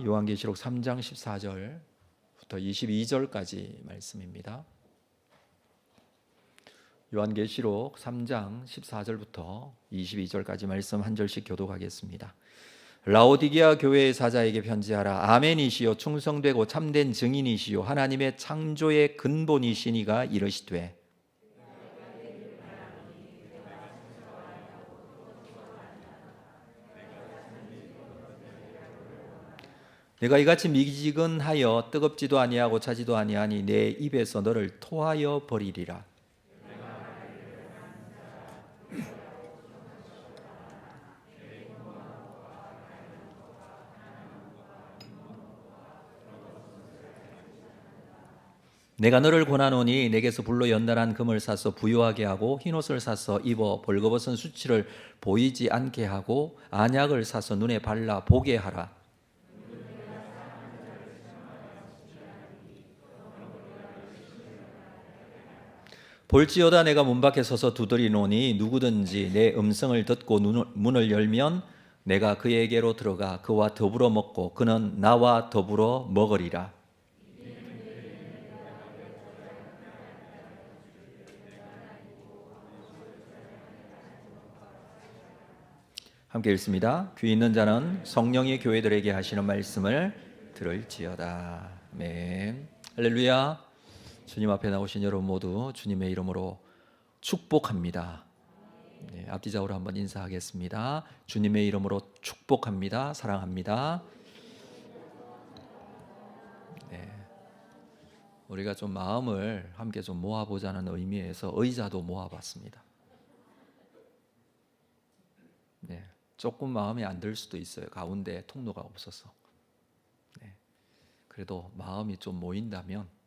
요한계시록 3장 14절부터 22절까지 말씀입니다. 요한계시록 3장 14절부터 22절까지 말씀 한 절씩 교독하겠습니다. 라오디게아 교회의 사자에게 편지하라. 아멘이시요 충성되고 참된 증인이시요 하나님의 창조의 근본이시니가 이르시되 내가 이같이 미지근하여 뜨겁지도 아니하고 차지도 아니하니 내 입에서 너를 토하여 버리리라. 내가 너를 권하노니 내게서 불로 연단한 금을 사서 부요하게 하고 흰옷을 사서 입어 벌거벗은 수치를 보이지 않게 하고 안약을 사서 눈에 발라 보게 하라. 볼지어다 내가 문 밖에 서서 두드리노니 누구든지 내 음성을 듣고 문을 열면 내가 그에게로 들어가 그와 더불어 먹고 그는 나와 더불어 먹으리라. 함께 읽습니다. 귀 있는 자는 성령이 교회들에게 하시는 말씀을 들을지어다. 아멘. 할렐루야. 주님 앞에 나오신 여러분 모두 주님의 이름으로 축복합니다. 네, 앞뒤 좌우로 한번 인사하겠습니다. 주님의 이름으로 축복합니다. 사랑합니다. 네, 우리가 좀 마음을 함께 좀 모아보자는 의미에서 의자도 모아봤습니다. 네, 조금 마음이 안 들 수도 있어요. 가운데 통로가 없어서. 네, 그래도 마음이 좀 모인다면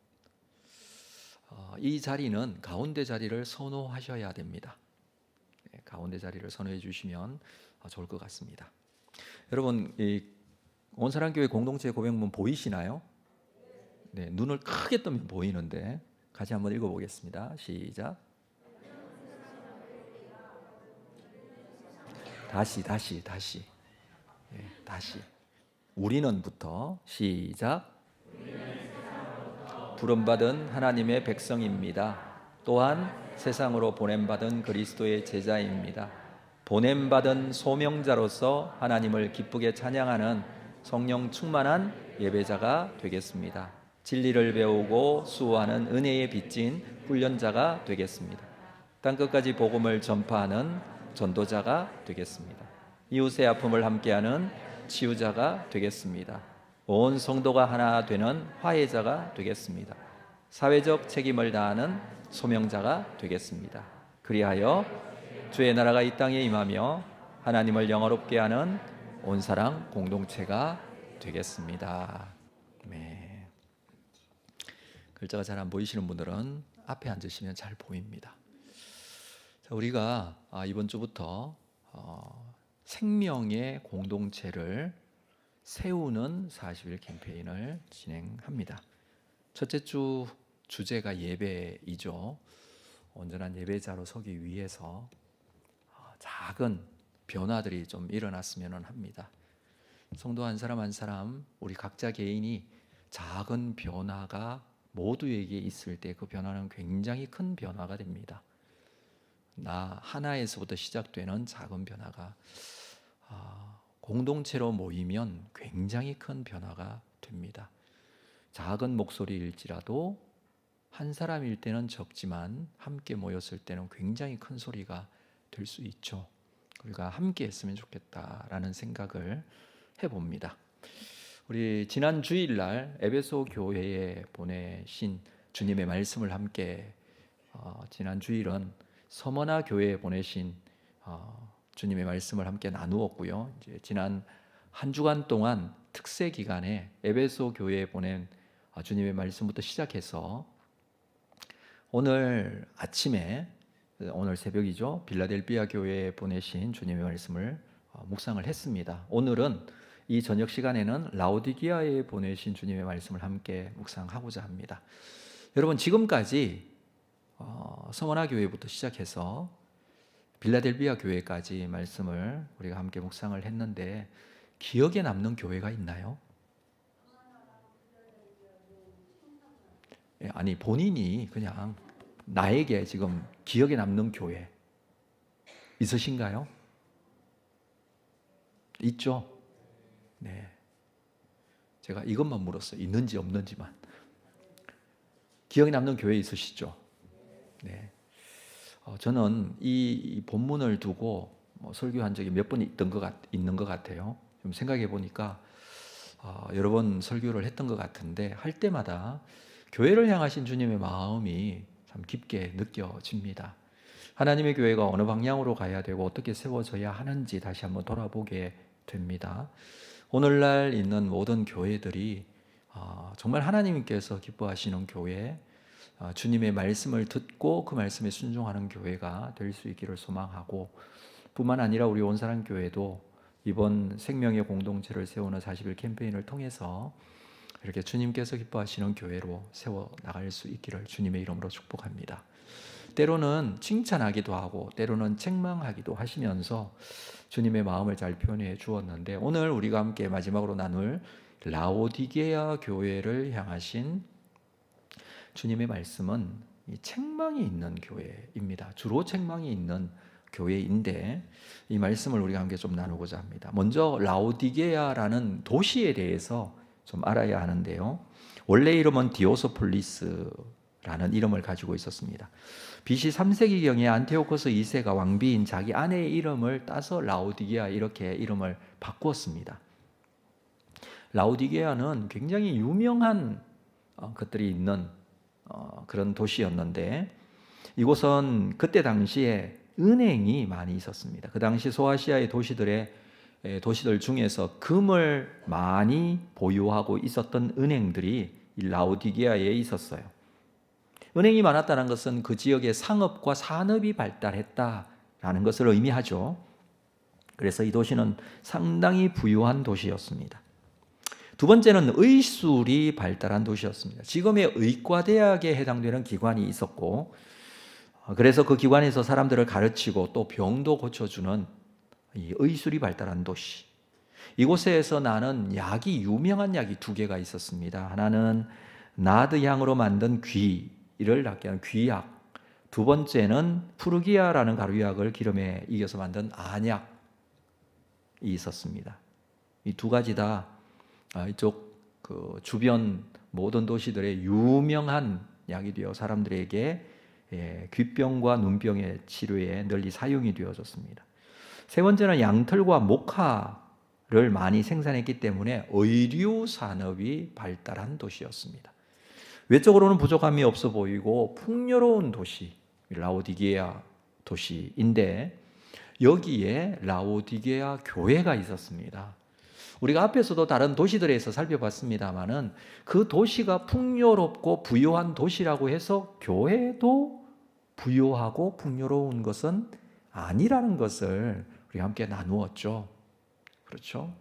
이 자리는 가운데 자리를 선호하셔야 됩니다. 네, 가운데 자리를 선호해 주시면 좋을 것 같습니다. 여러분, 이 온사랑교회 공동체 고백문 보이시나요? 네, 눈을 크게 뜨면 보이는데 같이 한번 읽어보겠습니다. 시작. 다시. 네, 다시. 우리는부터 시작. 부름받은 하나님의 백성입니다. 또한 세상으로 보냄받은 그리스도의 제자입니다. 보냄받은 소명자로서 하나님을 기쁘게 찬양하는 성령 충만한 예배자가 되겠습니다. 진리를 배우고 수호하는 은혜에 빚진 훈련자가 되겠습니다. 땅끝까지 복음을 전파하는 전도자가 되겠습니다. 이웃의 아픔을 함께하는 치유자가 되겠습니다. 온 성도가 하나 되는 화해자가 되겠습니다. 사회적 책임을 다하는 소명자가 되겠습니다. 그리하여 주의 나라가 이 땅에 임하며 하나님을 영화롭게 하는 온사랑 공동체가 되겠습니다. 네. 글자가 잘 안 보이시는 분들은 앞에 앉으시면 잘 보입니다. 자, 우리가 이번 주부터 생명의 공동체를 세우는 40일 캠페인을 진행합니다. 첫째 주 주제가 예배이죠. 온전한 예배자로 서기 위해서 작은 변화들이 좀 일어났으면 합니다. 성도 한 사람 한 사람 우리 각자 개인이 작은 변화가 모두에게 있을 때 그 변화는 굉장히 큰 변화가 됩니다. 나 하나에서부터 시작되는 작은 변화가 공동체로 모이면 굉장히 큰 변화가 됩니다. 작은 목소리일지라도 한 사람일 때는 적지만 함께 모였을 때는 굉장히 큰 소리가 될 수 있죠. 우리가 함께 했으면 좋겠다라는 생각을 해봅니다. 우리 지난 주일날 에베소 교회에 보내신 주님의 말씀을 함께 지난 주일은 서머나 교회에 보내신 주님의 말씀을 함께 나누었고요. 이제 지난 한 주간 동안 특세 기간에 에베소 교회에 보낸 주님의 말씀부터 시작해서 오늘 아침에 오늘 새벽이죠. 빌라델비아 교회에 보내신 주님의 말씀을 묵상을 했습니다. 오늘은 이 저녁 시간에는 라오디게아에 보내신 주님의 말씀을 함께 묵상하고자 합니다. 여러분 지금까지 서머나 교회부터 시작해서 빌라델비아 교회까지 말씀을 우리가 함께 묵상을 했는데 기억에 남는 교회가 있나요? 아니 본인이 그냥 나에게 지금 기억에 남는 교회 있으신가요? 있죠? 네. 제가 이것만 물었어요. 있는지 없는지만. 기억에 남는 교회 있으시죠? 네. 저는 이 본문을 두고 설교한 적이 몇 번 있는 것 같아요. 좀 생각해 보니까 여러 번 설교를 했던 것 같은데 할 때마다 교회를 향하신 주님의 마음이 참 깊게 느껴집니다. 하나님의 교회가 어느 방향으로 가야 되고 어떻게 세워져야 하는지 다시 한번 돌아보게 됩니다. 오늘날 있는 모든 교회들이 정말 하나님께서 기뻐하시는 교회, 주님의 말씀을 듣고 그 말씀에 순종하는 교회가 될 수 있기를 소망하고, 뿐만 아니라 우리 온사랑교회도 이번 생명의 공동체를 세우는 40일 캠페인을 통해서 이렇게 주님께서 기뻐하시는 교회로 세워 나갈 수 있기를 주님의 이름으로 축복합니다. 때로는 칭찬하기도 하고 때로는 책망하기도 하시면서 주님의 마음을 잘 표현해 주었는데, 오늘 우리가 함께 마지막으로 나눌 라오디게아 교회를 향하신 주님의 말씀은 이 책망이 있는 교회입니다. 주로 책망이 있는 교회인데 이 말씀을 우리가 함께 좀 나누고자 합니다. 먼저 라오디게아라는 도시에 대해서 좀 알아야 하는데요. 원래 이름은 디오소폴리스라는 이름을 가지고 있었습니다. BC 3세기경에 안티오코스 2세가 왕비인 자기 아내의 이름을 따서 라오디게아 이렇게 이름을 바꾸었습니다. 라오디게아는 굉장히 유명한 것들이 있는 그런 도시였는데, 이곳은 그때 당시에 은행이 많이 있었습니다. 그 당시 소아시아의 도시들 중에서 금을 많이 보유하고 있었던 은행들이 이 라오디게아에 있었어요. 은행이 많았다는 것은 그 지역의 상업과 산업이 발달했다라는 것을 의미하죠. 그래서 이 도시는 상당히 부유한 도시였습니다. 두 번째는 의술이 발달한 도시였습니다. 지금의 의과대학에 해당되는 기관이 있었고, 그래서 그 기관에서 사람들을 가르치고 또 병도 고쳐주는 이 의술이 발달한 도시. 이곳에서 나는 유명한 약이 두 개가 있었습니다. 하나는 나드향으로 만든 귀를 낫게 하는 귀약, 두 번째는 푸르기아라는 가루약을 기름에 익혀서 만든 안약이 있었습니다. 이 두 가지 다 이쪽 그 주변 모든 도시들의 유명한 약이 되어 사람들에게 귀병과 눈병의 치료에 널리 사용이 되어졌습니다. 세 번째는 양털과 목화를 많이 생산했기 때문에 의류 산업이 발달한 도시였습니다. 외적으로는 부족함이 없어 보이고 풍요로운 도시, 라오디게아 도시인데 여기에 라오디게아 교회가 있었습니다. 우리가 앞에서도 다른 도시들에서 살펴봤습니다마는 그 도시가 풍요롭고 부유한 도시라고 해서 교회도 부유하고 풍요로운 것은 아니라는 것을 우리가 함께 나누었죠. 그렇죠?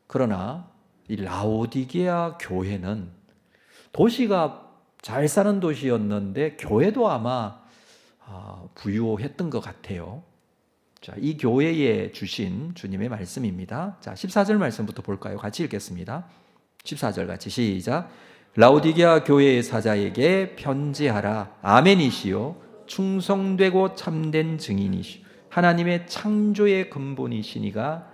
그러나 이 라오디게아 교회는 도시가 잘 사는 도시였는데 교회도 아마 부유했던 것 같아요. 자, 이 교회에 주신 주님의 말씀입니다. 자, 14절 말씀부터 볼까요? 같이 읽겠습니다. 14절 같이 시작. 라오디게아 교회의 사자에게 편지하라. 아멘이시요 충성되고 참된 증인이시요 하나님의 창조의 근본이시니가.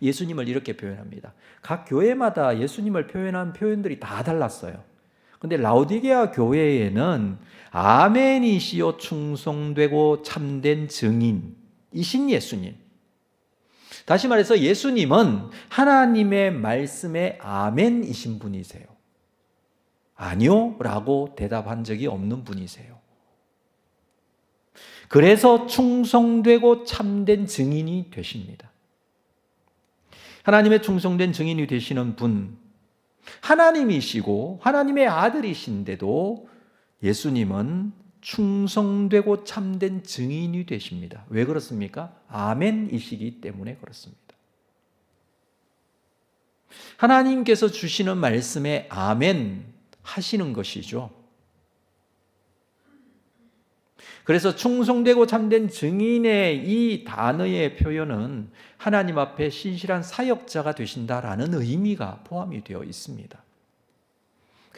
예수님을 이렇게 표현합니다. 각 교회마다 예수님을 표현한 표현들이 다 달랐어요. 근데 라오디게아 교회에는 아멘이시요 충성되고 참된 증인이신 예수님. 다시 말해서 예수님은 하나님의 말씀에 아멘이신 분이세요. 아니요 라고 대답한 적이 없는 분이세요. 그래서 충성되고 참된 증인이 되십니다. 하나님의 충성된 증인이 되시는 분, 하나님이시고 하나님의 아들이신데도 예수님은 충성되고 참된 증인이 되십니다. 왜 그렇습니까? 아멘이시기 때문에 그렇습니다. 하나님께서 주시는 말씀에 아멘 하시는 것이죠. 그래서 충성되고 참된 증인의 이 단어의 표현은 하나님 앞에 신실한 사역자가 되신다라는 의미가 포함이 되어 있습니다.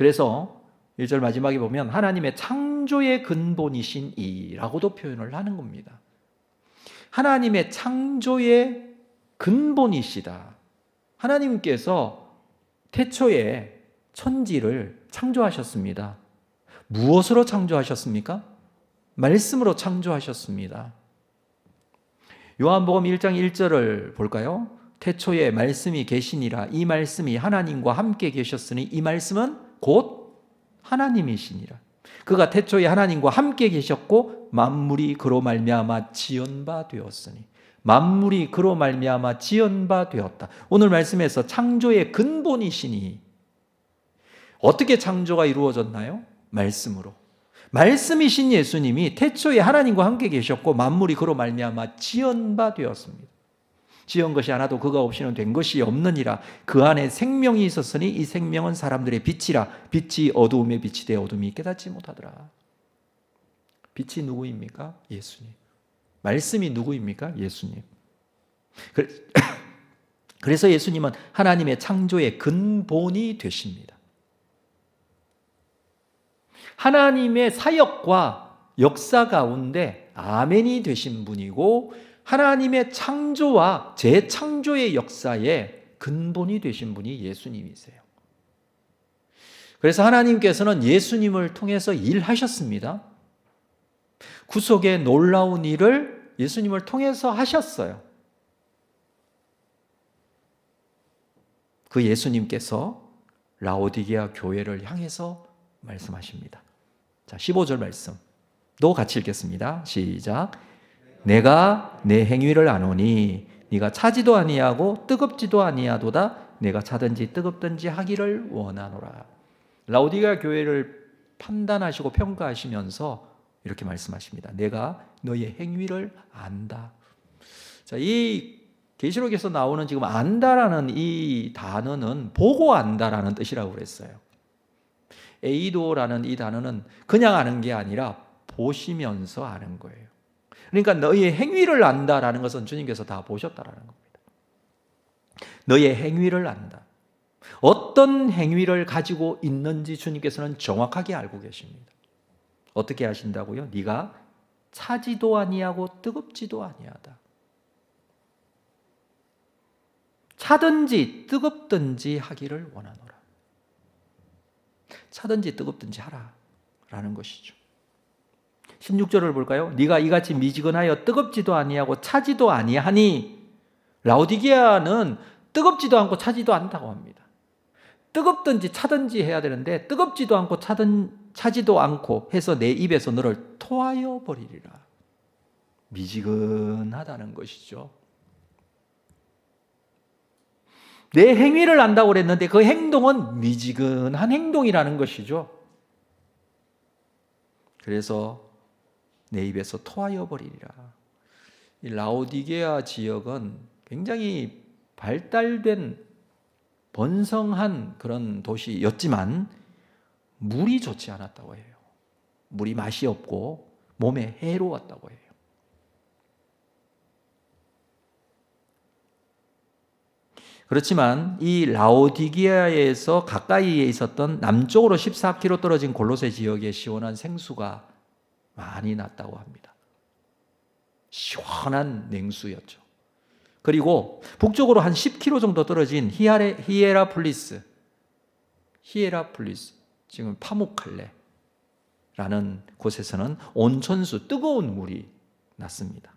그래서 1절 마지막에 보면 하나님의 창조의 근본이신 이라고도 표현을 하는 겁니다. 하나님의 창조의 근본이시다. 하나님께서 태초에 천지를 창조하셨습니다. 무엇으로 창조하셨습니까? 말씀으로 창조하셨습니다. 요한복음 1장 1절을 볼까요? 태초에 말씀이 계시니라. 이 말씀이 하나님과 함께 계셨으니 이 말씀은 곧 하나님이시니라. 그가 태초에 하나님과 함께 계셨고 만물이 그로 말미암아 지은 바 되었으니. 만물이 그로 말미암아 지은 바 되었다. 오늘 말씀에서 창조의 근본이시니 어떻게 창조가 이루어졌나요? 말씀으로. 말씀이신 예수님이 태초에 하나님과 함께 계셨고 만물이 그로 말미암아 지은 바 되었습니다. 지은 것이 하나도 그가 없이는 된 것이 없느니라. 그 안에 생명이 있었으니 이 생명은 사람들의 빛이라. 빛이 어두움에 빛이 되어 어둠이 깨닫지 못하더라. 빛이 누구입니까? 예수님. 말씀이 누구입니까? 예수님. 그래서 예수님은 하나님의 창조의 근본이 되십니다. 하나님의 사역과 역사 가운데 아멘이 되신 분이고 하나님의 창조와 재창조의 역사의 근본이 되신 분이 예수님이세요. 그래서 하나님께서는 예수님을 통해서 일하셨습니다. 구속의 놀라운 일을 예수님을 통해서 하셨어요. 그 예수님께서 라오디게아 교회를 향해서 말씀하십니다. 자, 15절 말씀. 또 같이 읽겠습니다. 시작. 내가 내 행위를 아노니 네가 차지도 아니하고 뜨겁지도 아니하도다. 내가 차든지 뜨겁든지 하기를 원하노라. 라오디게아 교회를 판단하시고 평가하시면서 이렇게 말씀하십니다. 내가 너의 행위를 안다. 자, 이 계시록에서 나오는 지금 안다라는 이 단어는 보고 안다라는 뜻이라고 그랬어요. 에이도라는 이 단어는 그냥 아는 게 아니라 보시면서 아는 거예요. 그러니까 너의 행위를 안다라는 것은 주님께서 다 보셨다라는 겁니다. 너의 행위를 안다. 어떤 행위를 가지고 있는지 주님께서는 정확하게 알고 계십니다. 어떻게 하신다고요? 네가 차지도 아니하고 뜨겁지도 아니하다. 차든지 뜨겁든지 하기를 원하노라. 차든지 뜨겁든지 하라 라는 것이죠. 16절을 볼까요? 네가 이같이 미지근하여 뜨겁지도 아니하고 차지도 아니하니. 라오디게아는 뜨겁지도 않고 차지도 않다고 합니다. 뜨겁든지 차든지 해야 되는데 뜨겁지도 않고 차지도 않고 해서 내 입에서 너를 토하여 버리리라. 미지근하다는 것이죠. 내 행위를 안다고 그랬는데 그 행동은 미지근한 행동이라는 것이죠. 그래서 내 입에서 토하여 버리리라. 이 라오디게아 지역은 굉장히 발달된 번성한 그런 도시였지만 물이 좋지 않았다고 해요. 물이 맛이 없고 몸에 해로웠다고 해요. 그렇지만 이 라오디게아에서 가까이에 있었던 남쪽으로 14km 떨어진 골로새 지역에 시원한 생수가 많이 났다고 합니다. 시원한 냉수였죠. 그리고 북쪽으로 한 10km 정도 떨어진 히에라폴리스, 지금 파무칼레라는 곳에서는 온천수, 뜨거운 물이 났습니다.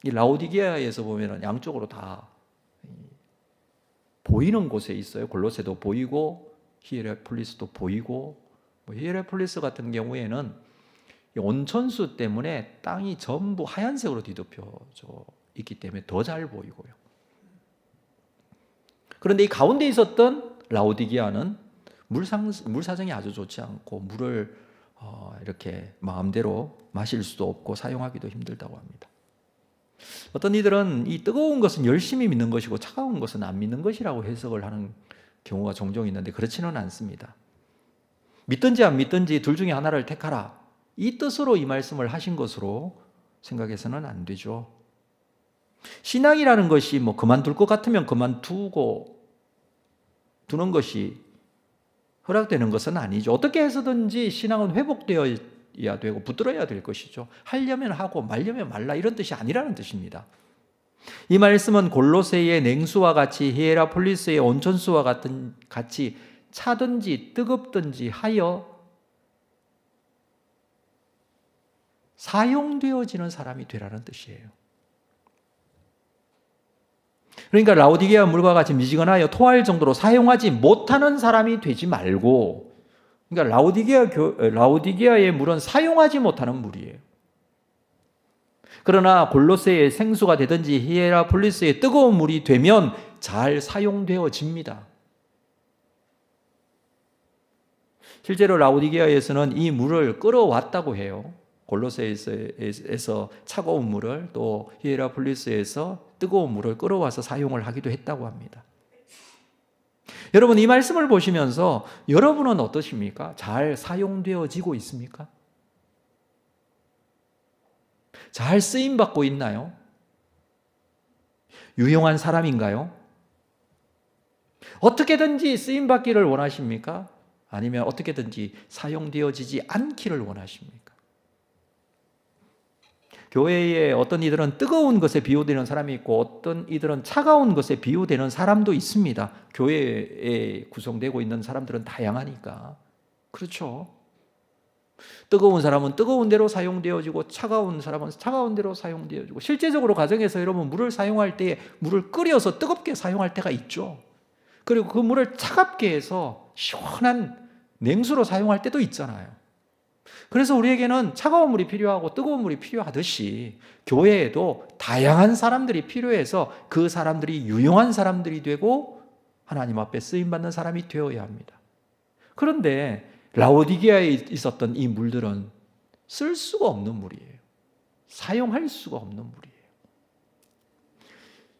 이 라오디게아에서 보면 양쪽으로 다 보이는 곳에 있어요. 골로새도 보이고 히에라폴리스도 보이고, 히에라폴리스 같은 경우에는 온천수 때문에 땅이 전부 하얀색으로 뒤덮여져 있기 때문에 더 잘 보이고요. 그런데 이 가운데 있었던 라오디게아는 물 사정이 아주 좋지 않고 물을 이렇게 마음대로 마실 수도 없고 사용하기도 힘들다고 합니다. 어떤 이들은 이 뜨거운 것은 열심히 믿는 것이고 차가운 것은 안 믿는 것이라고 해석을 하는 경우가 종종 있는데 그렇지는 않습니다. 믿든지 안 믿든지 둘 중에 하나를 택하라. 이 뜻으로 이 말씀을 하신 것으로 생각해서는 안 되죠. 신앙이라는 것이 그만둘 것 같으면 그만두고 두는 것이 허락되는 것은 아니죠. 어떻게 해서든지 신앙은 회복되어야 되고 붙들어야 될 것이죠. 하려면 하고 말려면 말라, 이런 뜻이 아니라는 뜻입니다. 이 말씀은 골로새의 냉수와 같이 히에라폴리스의 온천수와 같이 차든지 뜨겁든지 하여 사용되어지는 사람이 되라는 뜻이에요. 그러니까 라오디게아 물과 같이 미지근하여 토할 정도로 사용하지 못하는 사람이 되지 말고, 그러니까 라오디게아의 물은 사용하지 못하는 물이에요. 그러나 골로새의 생수가 되든지 히에라폴리스의 뜨거운 물이 되면 잘 사용되어집니다. 실제로 라오디게아에서는 이 물을 끌어왔다고 해요. 골로새에서 차가운 물을, 또 히에라폴리스에서 뜨거운 물을 끌어와서 사용을 하기도 했다고 합니다. 여러분, 이 말씀을 보시면서 여러분은 어떠십니까? 잘 사용되어지고 있습니까? 잘 쓰임받고 있나요? 유용한 사람인가요? 어떻게든지 쓰임받기를 원하십니까? 아니면 어떻게든지 사용되어지지 않기를 원하십니까? 교회에 어떤 이들은 뜨거운 것에 비유되는 사람이 있고 어떤 이들은 차가운 것에 비유되는 사람도 있습니다. 교회에 구성되고 있는 사람들은 다양하니까. 그렇죠. 뜨거운 사람은 뜨거운 대로 사용되어지고 차가운 사람은 차가운 대로 사용되어지고, 실제적으로 가정에서 여러분 물을 사용할 때 물을 끓여서 뜨겁게 사용할 때가 있죠. 그리고 그 물을 차갑게 해서 시원한 냉수로 사용할 때도 있잖아요. 그래서 우리에게는 차가운 물이 필요하고 뜨거운 물이 필요하듯이 교회에도 다양한 사람들이 필요해서 그 사람들이 유용한 사람들이 되고 하나님 앞에 쓰임받는 사람이 되어야 합니다. 그런데 라오디게아에 있었던 이 물들은 쓸 수가 없는 물이에요. 사용할 수가 없는 물이에요.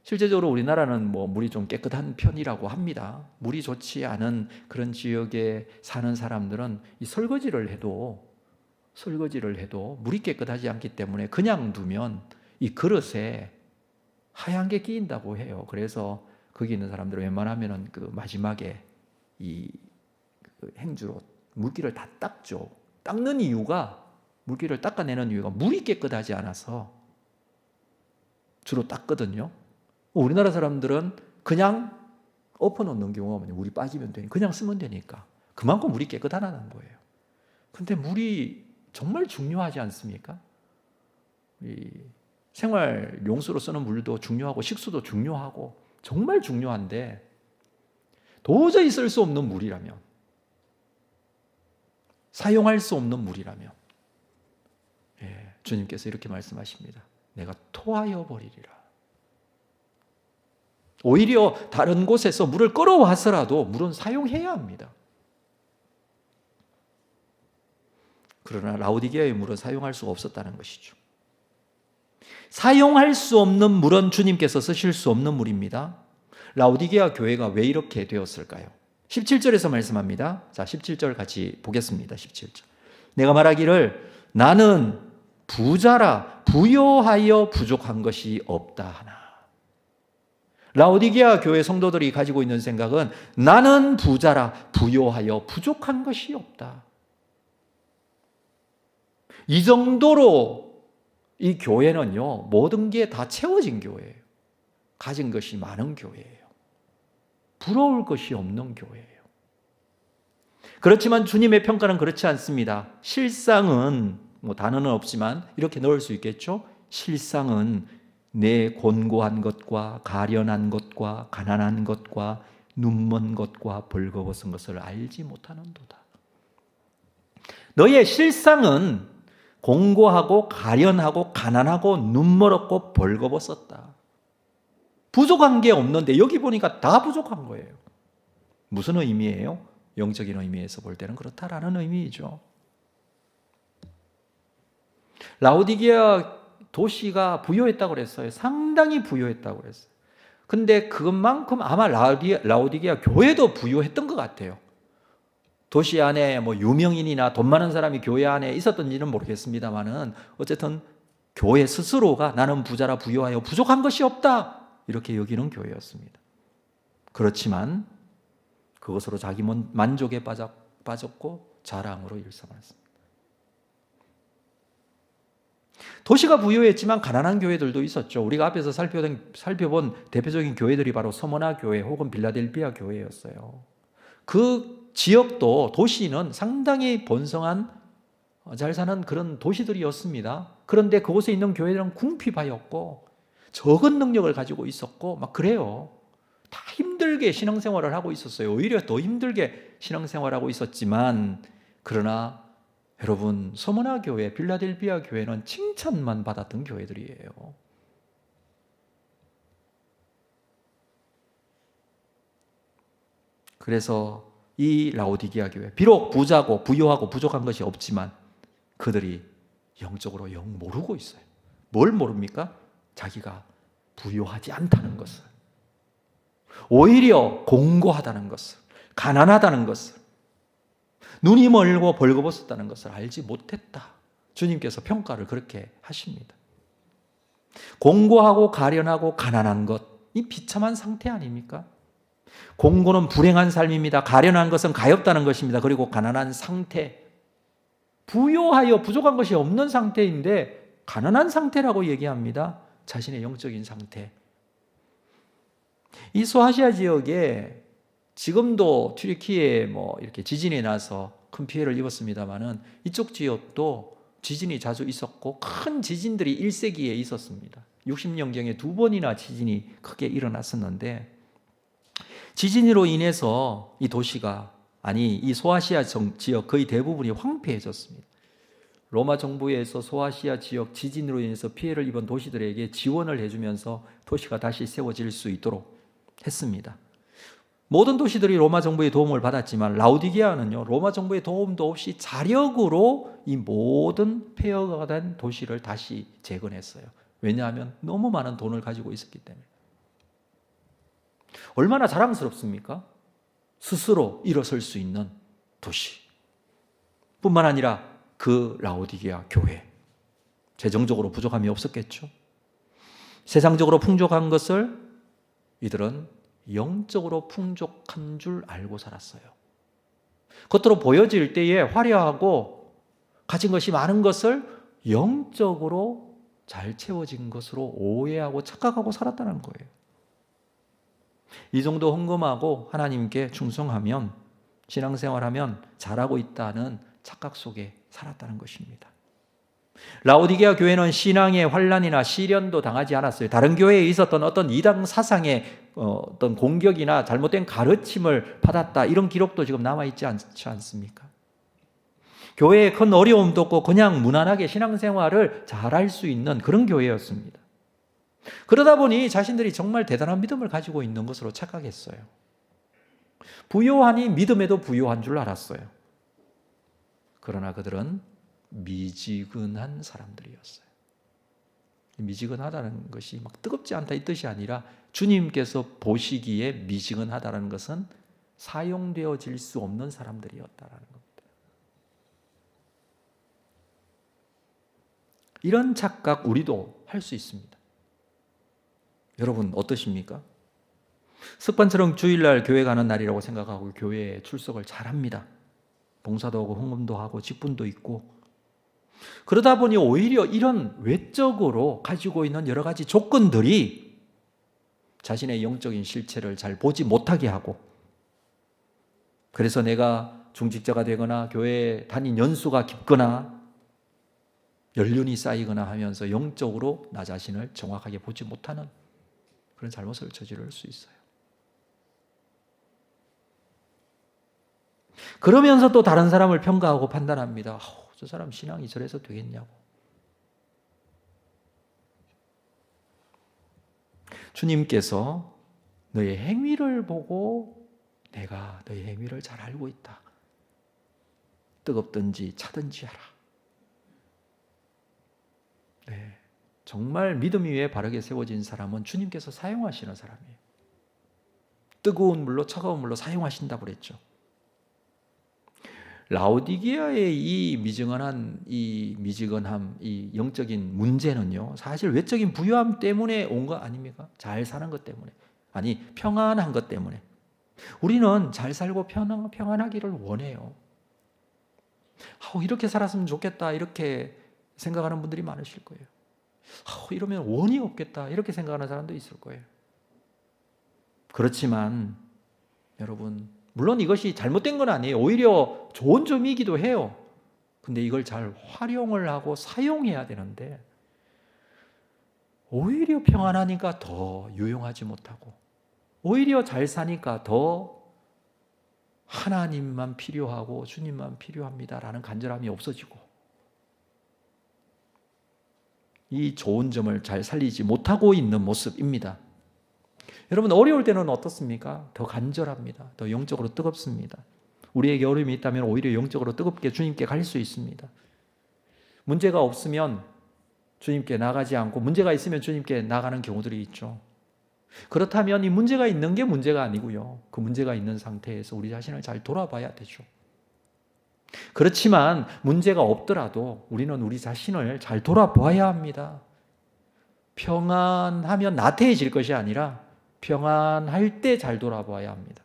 실제적으로 우리나라는 물이 좀 깨끗한 편이라고 합니다. 물이 좋지 않은 그런 지역에 사는 사람들은 이 설거지를 해도 물이 깨끗하지 않기 때문에 그냥 두면 이 그릇에 하얀 게 끼인다고 해요. 그래서 거기 있는 사람들은 웬만하면 그 마지막에 이 행주로 물기를 다 닦죠. 닦는 이유가, 물기를 닦아내는 이유가 물이 깨끗하지 않아서 주로 닦거든요. 우리나라 사람들은 그냥 엎어놓는 경우가 뭐냐, 물이 빠지면 되니까 그냥 쓰면 되니까 그만큼 물이 깨끗하다는 거예요. 근데 물이 정말 중요하지 않습니까? 이 생활 용수로 쓰는 물도 중요하고 식수도 중요하고 정말 중요한데, 도저히 쓸 수 없는 물이라면, 사용할 수 없는 물이라면, 주님께서 이렇게 말씀하십니다. 내가 토하여 버리리라. 오히려 다른 곳에서 물을 끌어와서라도 물은 사용해야 합니다. 그러나 라오디게아의 물은 사용할 수가 없었다는 것이죠. 사용할 수 없는 물은 주님께서 쓰실 수 없는 물입니다. 라오디게아 교회가 왜 이렇게 되었을까요? 17절에서 말씀합니다. 자, 17절 같이 보겠습니다. 17절. 내가 말하기를 나는 부자라 부요하여 부족한 것이 없다 하나. 라오디게아 교회 성도들이 가지고 있는 생각은 나는 부자라 부요하여 부족한 것이 없다. 이 정도로 이 교회는요, 모든 게 다 채워진 교회예요. 가진 것이 많은 교회예요. 부러울 것이 없는 교회예요. 그렇지만 주님의 평가는 그렇지 않습니다. 실상은, 단어는 없지만 이렇게 넣을 수 있겠죠. 실상은 내 곤고한 것과 가련한 것과 가난한 것과 눈먼 것과 벌거벗은 것을 알지 못하는도다. 너의 실상은 공고하고 가련하고 가난하고 눈멀었고 벌거벗었다. 부족한 게 없는데 여기 보니까 다 부족한 거예요. 무슨 의미예요? 영적인 의미에서 볼 때는 그렇다라는 의미이죠. 라오디게아 도시가 부유했다고 그랬어요. 상당히 부유했다고 그랬어요. 근데 그것만큼 아마 라오디게아 교회도 부유했던 것 같아요. 도시 안에 유명인이나 돈 많은 사람이 교회 안에 있었던지는 모르겠습니다만은 어쨌든 교회 스스로가 나는 부자라 부유하여 부족한 것이 없다 이렇게 여기는 교회였습니다. 그렇지만 그것으로 자기 만족에 빠졌고 자랑으로 일삼았습니다. 도시가 부유했지만 가난한 교회들도 있었죠. 우리가 앞에서 살펴본 대표적인 교회들이 바로 서머나 교회 혹은 빌라델피아 교회였어요. 그 지역도 도시는 상당히 번성한 잘 사는 그런 도시들이었습니다. 그런데 그곳에 있는 교회들은 궁핍하였고 적은 능력을 가지고 있었고 막 그래요. 다 힘들게 신앙생활을 하고 있었어요. 오히려 더 힘들게 신앙생활하고 있었지만 그러나 여러분 서머나 교회, 빌라델피아 교회는 칭찬만 받았던 교회들이에요. 그래서 이 라오디게아 교회 비록 부자고 부유하고 부족한 것이 없지만 그들이 영적으로 영 모르고 있어요. 뭘 모릅니까? 자기가 부유하지 않다는 것을, 오히려 공고하다는 것을, 가난하다는 것을, 눈이 멀고 벌거벗었다는 것을 알지 못했다. 주님께서 평가를 그렇게 하십니다. 공고하고 가련하고 가난한 것, 이 비참한 상태 아닙니까? 공고는 불행한 삶입니다. 가련한 것은 가엾다는 것입니다. 그리고 가난한 상태, 부요하여 부족한 것이 없는 상태인데 가난한 상태라고 얘기합니다. 자신의 영적인 상태. 이 소아시아 지역에 지금도 튀르키예에 이렇게 지진이 나서 큰 피해를 입었습니다만은 이쪽 지역도 지진이 자주 있었고 큰 지진들이 1세기에 있었습니다. 60년경에 2번이나 지진이 크게 일어났었는데 지진으로 인해서 이 도시가 이 소아시아 지역 거의 대부분이 황폐해졌습니다. 로마 정부에서 소아시아 지역 지진으로 인해서 피해를 입은 도시들에게 지원을 해주면서 도시가 다시 세워질 수 있도록 했습니다. 모든 도시들이 로마 정부의 도움을 받았지만 라오디게아는요, 로마 정부의 도움도 없이 자력으로 이 모든 폐허가 된 도시를 다시 재건했어요. 왜냐하면 너무 많은 돈을 가지고 있었기 때문에. 얼마나 자랑스럽습니까? 스스로 일어설 수 있는 도시. 뿐만 아니라 그 라오디게아 교회. 재정적으로 부족함이 없었겠죠. 세상적으로 풍족한 것을 이들은 영적으로 풍족한 줄 알고 살았어요. 겉으로 보여질 때에 화려하고 가진 것이 많은 것을 영적으로 잘 채워진 것으로 오해하고 착각하고 살았다는 거예요. 이 정도 헌금하고 하나님께 충성하면, 신앙생활하면 잘하고 있다는 착각 속에 살았다는 것입니다. 라오디게아 교회는 신앙의 환난이나 시련도 당하지 않았어요. 다른 교회에 있었던 어떤 이단 사상의 어떤 공격이나 잘못된 가르침을 받았다, 이런 기록도 지금 남아있지 않지 않습니까? 교회에 큰 어려움도 없고 그냥 무난하게 신앙생활을 잘할 수 있는 그런 교회였습니다. 그러다 보니 자신들이 정말 대단한 믿음을 가지고 있는 것으로 착각했어요. 부요하니 믿음에도 부요한 줄 알았어요. 그러나 그들은 미지근한 사람들이었어요. 미지근하다는 것이 막 뜨겁지 않다 이 뜻이 아니라 주님께서 보시기에 미지근하다는 것은 사용되어질 수 없는 사람들이었다라는 겁니다. 이런 착각 우리도 할 수 있습니다. 여러분 어떠십니까? 습관처럼 주일날 교회 가는 날이라고 생각하고 교회에 출석을 잘합니다. 봉사도 하고 헌금도 하고 직분도 있고, 그러다 보니 오히려 이런 외적으로 가지고 있는 여러 가지 조건들이 자신의 영적인 실체를 잘 보지 못하게 하고, 그래서 내가 중직자가 되거나 교회에 다닌 연수가 깊거나 연륜이 쌓이거나 하면서 영적으로 나 자신을 정확하게 보지 못하는 그런 잘못을 저지를 수 있어요. 그러면서 또 다른 사람을 평가하고 판단합니다. 저 사람 신앙이 저래서 되겠냐고. 주님께서 너의 행위를 보고 내가 너의 행위를 잘 알고 있다. 뜨겁든지 차든지 하라. 네, 정말 믿음 위에 바르게 세워진 사람은 주님께서 사용하시는 사람이에요. 뜨거운 물로 차가운 물로 사용하신다고 그랬죠. 라오디게아의 이 미지근함, 이 영적인 문제는요, 사실 외적인 부유함 때문에 온 거 아닙니까? 잘 사는 것 때문에, 평안한 것 때문에. 우리는 잘 살고 평안하기를 원해요. 이렇게 살았으면 좋겠다 이렇게 생각하는 분들이 많으실 거예요. 이러면 원이 없겠다 이렇게 생각하는 사람도 있을 거예요. 그렇지만 여러분, 물론 이것이 잘못된 건 아니에요. 오히려 좋은 점이기도 해요. 근데 이걸 잘 활용을 하고 사용해야 되는데 오히려 평안하니까 더 유용하지 못하고 오히려 잘 사니까 더 하나님만 필요하고 주님만 필요합니다라는 간절함이 없어지고 이 좋은 점을 잘 살리지 못하고 있는 모습입니다. 여러분, 어려울 때는 어떻습니까? 더 간절합니다. 더 영적으로 뜨겁습니다. 우리에게 어려움이 있다면 오히려 영적으로 뜨겁게 주님께 갈 수 있습니다. 문제가 없으면 주님께 나가지 않고 문제가 있으면 주님께 나가는 경우들이 있죠. 그렇다면 이 문제가 있는 게 문제가 아니고요. 그 문제가 있는 상태에서 우리 자신을 잘 돌아봐야 되죠. 그렇지만 문제가 없더라도 우리는 우리 자신을 잘 돌아봐야 합니다. 평안하면 나태해질 것이 아니라 평안할 때 잘 돌아봐야 합니다.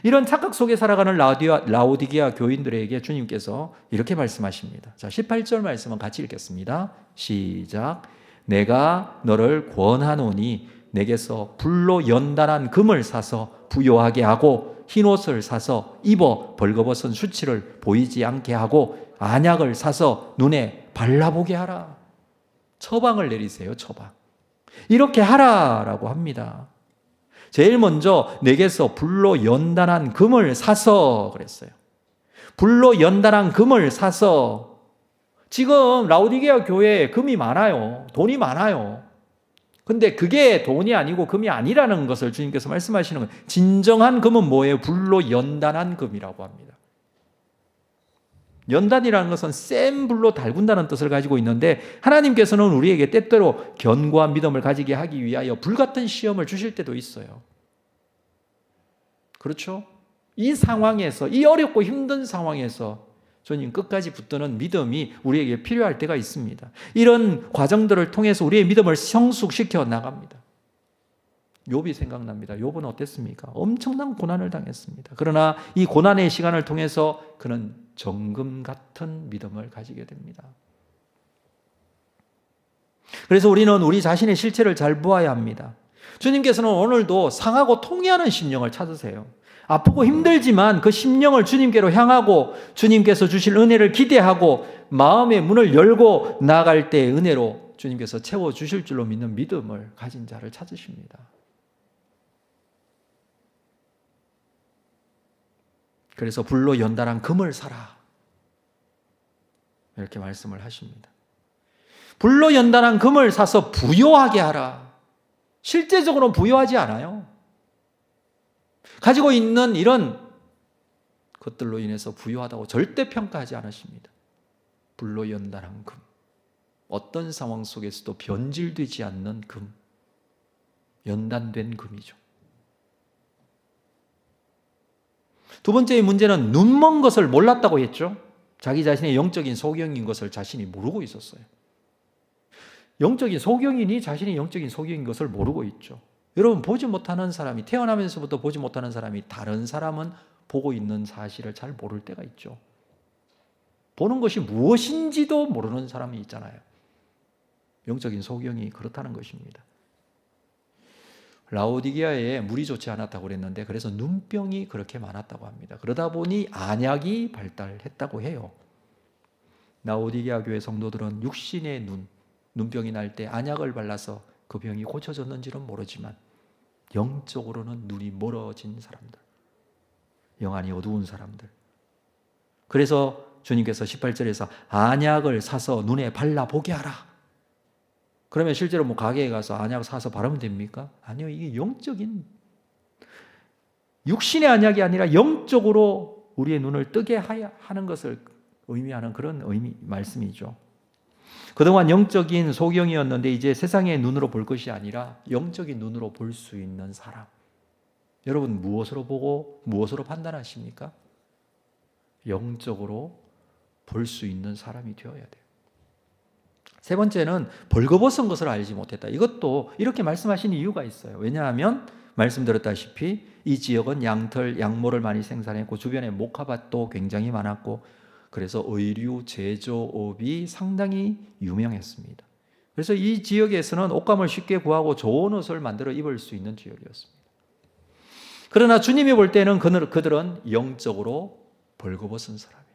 이런 착각 속에 살아가는 라오디게아 교인들에게 주님께서 이렇게 말씀하십니다. 자, 18절 말씀은 같이 읽겠습니다. 시작. 내가 너를 권하노니 내게서 불로 연단한 금을 사서 부요하게 하고 흰옷을 사서 입어 벌거벗은 수치를 보이지 않게 하고 안약을 사서 눈에 발라보게 하라. 처방을 내리세요. 처방. 이렇게 하라라고 합니다. 제일 먼저 내게서 불로 연단한 금을 사서 그랬어요. 불로 연단한 금을 사서. 지금 라오디게아 교회에 금이 많아요. 돈이 많아요. 근데 그게 돈이 아니고 금이 아니라는 것을 주님께서 말씀하시는 거예요. 진정한 금은 뭐예요? 불로 연단한 금이라고 합니다. 연단이라는 것은 센 불로 달군다는 뜻을 가지고 있는데 하나님께서는 우리에게 때때로 견고한 믿음을 가지게 하기 위하여 불같은 시험을 주실 때도 있어요. 그렇죠? 이 상황에서, 이 어렵고 힘든 상황에서 주님 끝까지 붙드는 믿음이 우리에게 필요할 때가 있습니다. 이런 과정들을 통해서 우리의 믿음을 성숙시켜 나갑니다. 욥이 생각납니다. 욥은 어땠습니까? 엄청난 고난을 당했습니다. 그러나 이 고난의 시간을 통해서 그는 정금 같은 믿음을 가지게 됩니다. 그래서 우리는 우리 자신의 실체를 잘 보아야 합니다. 주님께서는 오늘도 상하고 통회하는 심령을 찾으세요. 아프고 힘들지만 그 심령을 주님께로 향하고 주님께서 주실 은혜를 기대하고 마음의 문을 열고 나아갈 때 은혜로 주님께서 채워주실 줄로 믿는 믿음을 가진 자를 찾으십니다. 그래서 불로 연단한 금을 사라. 이렇게 말씀을 하십니다. 불로 연단한 금을 사서 부요하게 하라. 실제적으로는 부요하지 않아요. 가지고 있는 이런 것들로 인해서 부유하다고 절대 평가하지 않으십니다. 불로 연단한 금. 어떤 상황 속에서도 변질되지 않는 금. 연단된 금이죠. 두 번째의 문제는 눈먼 것을 몰랐다고 했죠. 자기 자신의 영적인 소경인 것을 자신이 모르고 있었어요. 영적인 소경인이 자신의 영적인 소경인 것을 모르고 있죠. 여러분, 보지 못하는 사람이, 태어나면서부터 보지 못하는 사람이 다른 사람은 보고 있는 사실을 잘 모를 때가 있죠. 보는 것이 무엇인지도 모르는 사람이 있잖아요. 영적인 소경이 그렇다는 것입니다. 라오디게아에 물이 좋지 않았다고 그랬는데 그래서 눈병이 그렇게 많았다고 합니다. 그러다 보니 안약이 발달했다고 해요. 라오디게아 교회 성도들은 육신의 눈병이 날 때 안약을 발라서 그 병이 고쳐졌는지는 모르지만 영적으로는 눈이 멀어진 사람들, 영안이 어두운 사람들. 그래서 주님께서 18절에서 안약을 사서 눈에 발라보게 하라. 그러면 실제로 가게에 가서 안약 사서 바르면 됩니까? 아니요. 이게 영적인, 육신의 안약이 아니라 영적으로 우리의 눈을 뜨게 하는 것을 의미하는 그런 말씀이죠. 그동안 영적인 소경이었는데 이제 세상의 눈으로 볼 것이 아니라 영적인 눈으로 볼 수 있는 사람. 여러분, 무엇으로 보고 무엇으로 판단하십니까? 영적으로 볼 수 있는 사람이 되어야 돼요. 세 번째는 벌거벗은 것을 알지 못했다. 이것도 이렇게 말씀하신 이유가 있어요. 왜냐하면 말씀드렸다시피 이 지역은 양털, 양모를 많이 생산했고 주변에 목화밭도 굉장히 많았고 그래서 의류 제조업이 상당히 유명했습니다. 그래서 이 지역에서는 옷감을 쉽게 구하고 좋은 옷을 만들어 입을 수 있는 지역이었습니다. 그러나 주님이 볼 때는 그들은 영적으로 벌거벗은 사람이에요.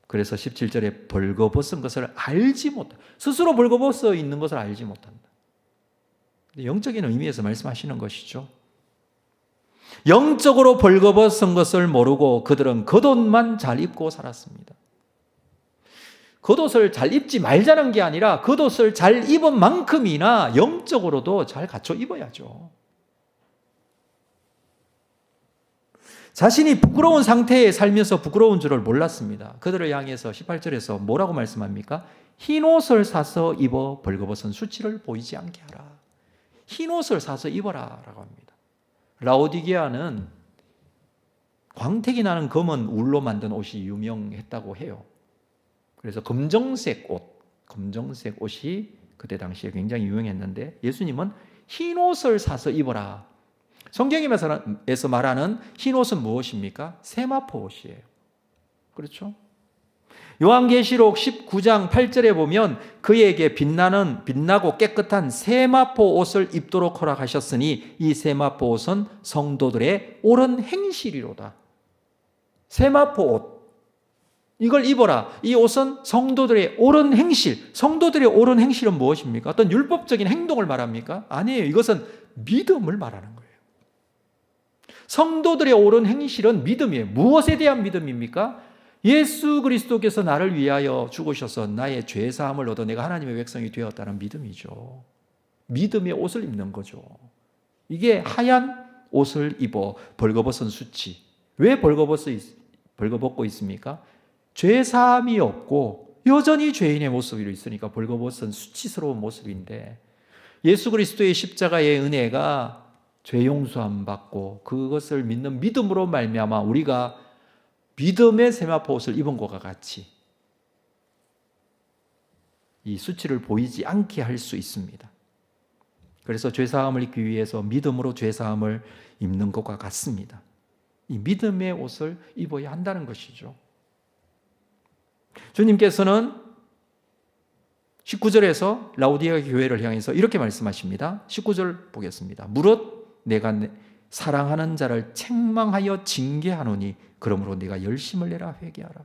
그래서 17절에 벌거벗은 것을 알지 못한다. 스스로 벌거벗어 있는 것을 알지 못한다. 영적인 의미에서 말씀하시는 것이죠. 영적으로 벌거벗은 것을 모르고 그들은 겉옷만 잘 입고 살았습니다. 겉옷을 잘 입지 말자는 게 아니라 겉옷을 잘 입은 만큼이나 영적으로도 잘 갖춰 입어야죠. 자신이 부끄러운 상태에 살면서 부끄러운 줄을 몰랐습니다. 그들을 향해서 18절에서 뭐라고 말씀합니까? 흰옷을 사서 입어 벌거벗은 수치를 보이지 않게 하라. 흰옷을 사서 입어라 라고 합니다. 라오디게아는 광택이 나는 검은 울로 만든 옷이 유명했다고 해요. 그래서 검정색 옷이 그때 당시에 굉장히 유명했는데 예수님은 흰옷을 사서 입어라. 성경에서 말하는 흰옷은 무엇입니까? 세마포 옷이에요. 그렇죠? 요한계시록 19장 8절에 보면 그에게 빛나고 깨끗한 세마포 옷을 입도록 허락하셨으니 이 세마포 옷은 성도들의 옳은 행실이로다. 세마포 옷. 이걸 입어라. 이 옷은 성도들의 옳은 행실. 성도들의 옳은 행실은 무엇입니까? 어떤 율법적인 행동을 말합니까? 아니에요. 이것은 믿음을 말하는 거예요. 성도들의 옳은 행실은 믿음이에요. 무엇에 대한 믿음입니까? 예수 그리스도께서 나를 위하여 죽으셔서 나의 죄사함을 얻어 내가 하나님의 백성이 되었다는 믿음이죠. 믿음의 옷을 입는 거죠. 이게 하얀 옷을 입어 벌거벗은 수치. 왜 벌거벗고 있습니까? 죄사함이 없고 여전히 죄인의 모습으로 있으니까 벌거벗은 수치스러운 모습인데 예수 그리스도의 십자가의 은혜가 죄 용서함 받고 그것을 믿는 믿음으로 말미암아 우리가 믿음의 세마포 옷을 입은 것과 같이 이 수치를 보이지 않게 할 수 있습니다. 그래서 죄사함을 입기 위해서 믿음으로 죄사함을 입는 것과 같습니다. 이 믿음의 옷을 입어야 한다는 것이죠. 주님께서는 19절에서 라오디게아 교회를 향해서 이렇게 말씀하십니다. 19절 보겠습니다. 무릇 내가 사랑하는 자를 책망하여 징계하노니 그러므로 네가 열심을 내라 회개하라.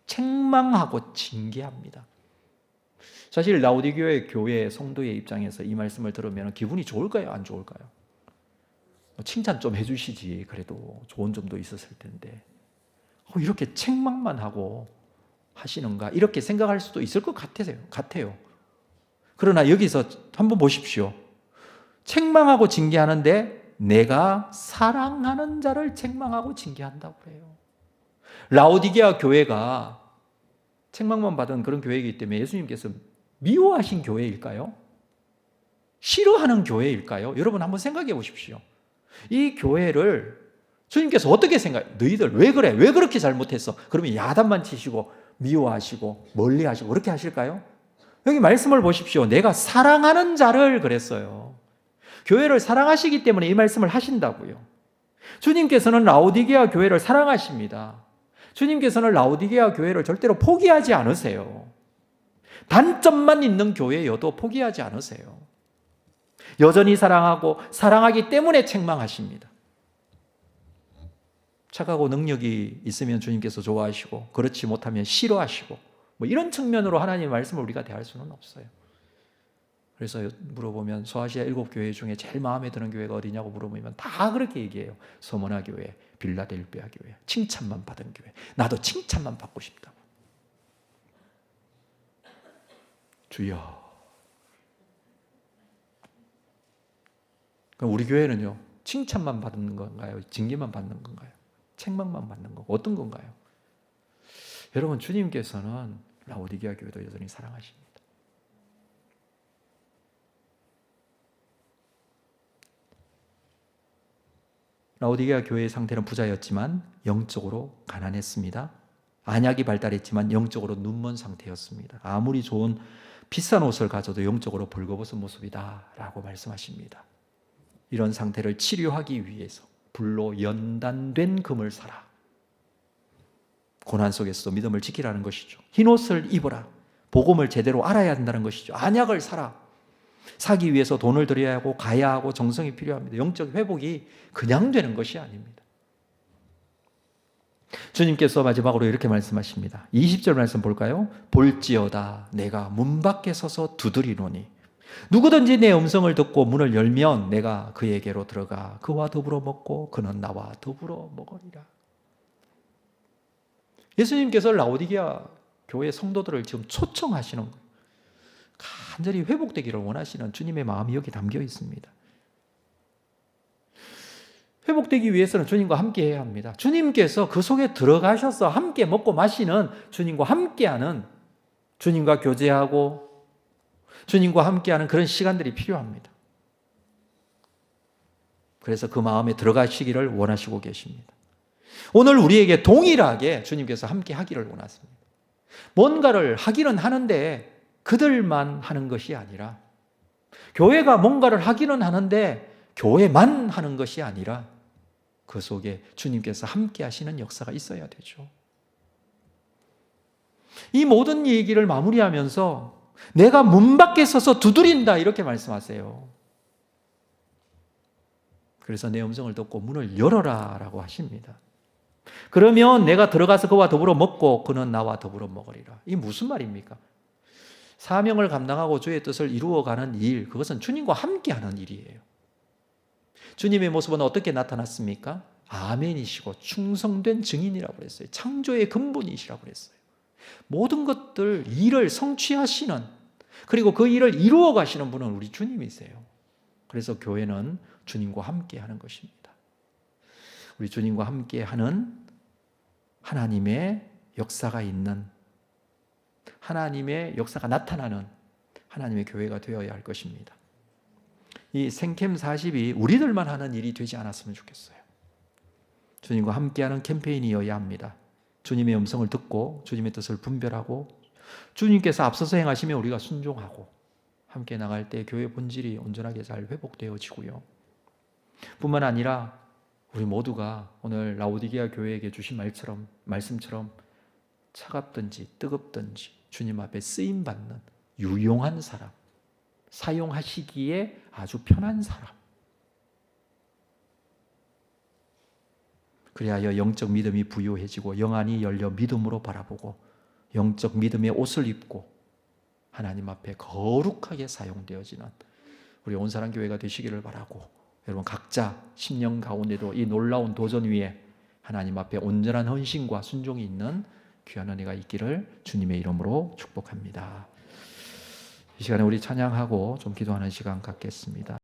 책망하고 징계합니다. 사실 라오디게아 교회 성도의 입장에서 이 말씀을 들으면 기분이 좋을까요? 안 좋을까요? 칭찬 좀 해주시지 그래도 좋은 점도 있었을 텐데 이렇게 책망만 하고 하시는가 이렇게 생각할 수도 있을 것 같아요. 그러나 여기서 한번 보십시오. 책망하고 징계하는데 내가 사랑하는 자를 책망하고 징계한다고 해요. 라오디게아 교회가 책망만 받은 그런 교회이기 때문에 예수님께서 미워하신 교회일까요? 싫어하는 교회일까요? 여러분 한번 생각해 보십시오. 이 교회를 주님께서 어떻게 너희들 왜 그래? 왜 그렇게 잘못했어? 그러면 야단만 치시고 미워하시고 멀리하시고 그렇게 하실까요? 여기 말씀을 보십시오. 내가 사랑하는 자를 그랬어요. 교회를 사랑하시기 때문에 이 말씀을 하신다고요. 주님께서는 라오디게아 교회를 사랑하십니다. 주님께서는 라오디게아 교회를 절대로 포기하지 않으세요. 단점만 있는 교회여도 포기하지 않으세요. 여전히 사랑하고 사랑하기 때문에 책망하십니다. 착하고 능력이 있으면 주님께서 좋아하시고 그렇지 못하면 싫어하시고 이런 측면으로 하나님의 말씀을 우리가 대할 수는 없어요. 그래서 물어보면 소아시아 7교회 중에 제일 마음에 드는 교회가 어디냐고 물어보면 다 그렇게 얘기해요. 서머나 교회, 빌라델피아 교회, 칭찬만 받은 교회. 나도 칭찬만 받고 싶다고. 주여. 그럼 우리 교회는요, 칭찬만 받는 건가요? 징계만 받는 건가요? 책망만 받는 거고 어떤 건가요? 여러분, 주님께서는 라오디게아 교회도 여전히 사랑하십니다. 라오디게아 교회의 상태는 부자였지만 영적으로 가난했습니다. 안약이 발달했지만 영적으로 눈먼 상태였습니다. 아무리 좋은 비싼 옷을 가져도 영적으로 벌거벗은 모습이다 라고 말씀하십니다. 이런 상태를 치료하기 위해서 불로 연단된 금을 사라. 고난 속에서도 믿음을 지키라는 것이죠. 흰옷을 입어라. 복음을 제대로 알아야 한다는 것이죠. 안약을 사라. 사기 위해서 돈을 들여야 하고 가야 하고 정성이 필요합니다. 영적 회복이 그냥 되는 것이 아닙니다. 주님께서 마지막으로 이렇게 말씀하십니다. 20절 말씀 볼까요? 볼지어다 내가 문 밖에 서서 두드리노니 누구든지 내 음성을 듣고 문을 열면 내가 그에게로 들어가 그와 더불어 먹고 그는 나와 더불어 먹으리라. 예수님께서 라오디게아 교회 성도들을 지금 초청하시는 거예요. 간절히 회복되기를 원하시는 주님의 마음이 여기 담겨 있습니다. 회복되기 위해서는 주님과 함께 해야 합니다. 주님께서 그 속에 들어가셔서 함께 먹고 마시는, 주님과 함께하는, 주님과 교제하고 주님과 함께하는 그런 시간들이 필요합니다. 그래서 그 마음에 들어가시기를 원하시고 계십니다. 오늘 우리에게 동일하게 주님께서 함께 하기를 원하십니다. 뭔가를 하기는 하는데 그들만 하는 것이 아니라, 교회가 뭔가를 하기는 하는데 교회만 하는 것이 아니라 그 속에 주님께서 함께 하시는 역사가 있어야 되죠. 이 모든 얘기를 마무리하면서 내가 문 밖에 서서 두드린다 이렇게 말씀하세요. 그래서 내 음성을 듣고 문을 열어라 라고 하십니다. 그러면 내가 들어가서 그와 더불어 먹고 그는 나와 더불어 먹으리라. 이게 무슨 말입니까? 사명을 감당하고 주의 뜻을 이루어가는 일, 그것은 주님과 함께하는 일이에요. 주님의 모습은 어떻게 나타났습니까? 아멘이시고 충성된 증인이라고 그랬어요. 창조의 근본이시라고 그랬어요. 모든 것들, 일을 성취하시는, 그리고 그 일을 이루어 가시는 분은 우리 주님이세요. 그래서 교회는 주님과 함께하는 것입니다. 우리 주님과 함께하는 하나님의 역사가 있는, 하나님의 역사가 나타나는 하나님의 교회가 되어야 할 것입니다. 이 생캠 40이 우리들만 하는 일이 되지 않았으면 좋겠어요. 주님과 함께하는 캠페인이어야 합니다. 주님의 음성을 듣고 주님의 뜻을 분별하고 주님께서 앞서서 행하시면 우리가 순종하고 함께 나갈 때 교회 본질이 온전하게 잘 회복되어지고요. 뿐만 아니라 우리 모두가 오늘 라오디게아 교회에게 주신 말씀처럼 차갑든지 뜨겁든지 주님 앞에 쓰임받는 유용한 사람, 사용하시기에 아주 편한 사람, 그리하여 영적 믿음이 부유해지고 영안이 열려 믿음으로 바라보고 영적 믿음의 옷을 입고 하나님 앞에 거룩하게 사용되어지는 우리 온사랑교회가 되시기를 바라고, 여러분 각자 심령 가운데도 이 놀라운 도전 위에 하나님 앞에 온전한 헌신과 순종이 있는 귀한 은혜가 있기를 주님의 이름으로 축복합니다. 이 시간에 우리 찬양하고 좀 기도하는 시간 갖겠습니다.